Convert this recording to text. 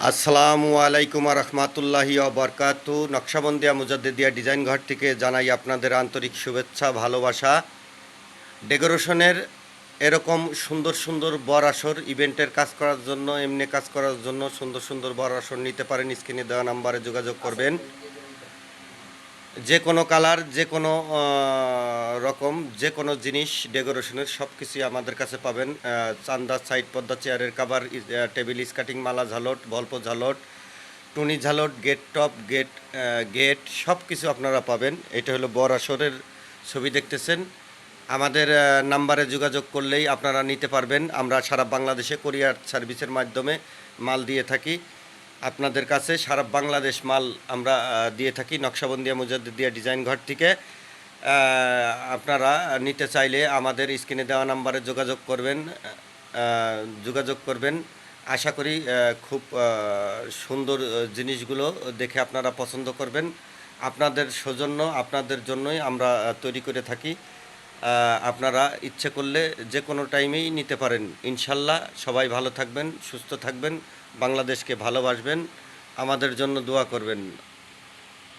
আসসালামু আলাইকুম রহমতুল্লাহি বরকাতু। নকশাবন্দিয়া মুজাদ্দিদিয়া ডিজাইন ঘর থেকে জানাই আপনাদের আন্তরিক শুভেচ্ছা ভালোবাসা। ডেকোরেশনের এরকম সুন্দর সুন্দর বর আসর ইভেন্টের কাজ করার জন্য, এমনি কাজ করার জন্য সুন্দর সুন্দর বর আসর নিতে পারেন। স্ক্রিনে দেওয়া নাম্বারে যোগাযোগ করবেন। যে কোনো কালার, যে কোনো রকম, যে কোনো জিনিস ডেকোরেশনের সব কিছুই আমাদের কাছে পাবেন। চান্দা, সাইড পর্দা, চেয়ারের কাভার, টেবিল স্কার্টিং, মালা ঝালট, গল্প ঝালট, টুনি ঝালট, গেট টপ, গেট সব কিছু আপনারা পাবেন। এটা হলো বর আসরের ছবি দেখতেছেন। আমাদের নাম্বারে যোগাযোগ করলেই আপনারা নিতে পারবেন। আমরা সারা বাংলাদেশে কুরিয়ার সার্ভিসের মাধ্যমে মাল দিয়ে থাকি। আপনাদের কাছে সারা বাংলাদেশ মাল আমরা দিয়ে থাকি নকশাবন্দিয়া মুজাদ্দিদিয়া ডিজাইন ঘর থেকে। আপনারা নিতে চাইলে আমাদের স্ক্রিনে দেওয়া নাম্বারে যোগাযোগ করবেন। আশা করি খুব সুন্দর জিনিসগুলো দেখে আপনারা পছন্দ করবেন। আপনাদের সৌজন্য, আপনাদের জন্যই আমরা তৈরি করে থাকি। আপনারা ইচ্ছে করলে যে কোনো টাইমেই নিতে পারেন। ইনশাল্লাহ সবাই ভালো থাকবেন, সুস্থ থাকবেন, বাংলাদেশকে ভালোবাসবেন, আমাদের জন্য দোয়া করবেন।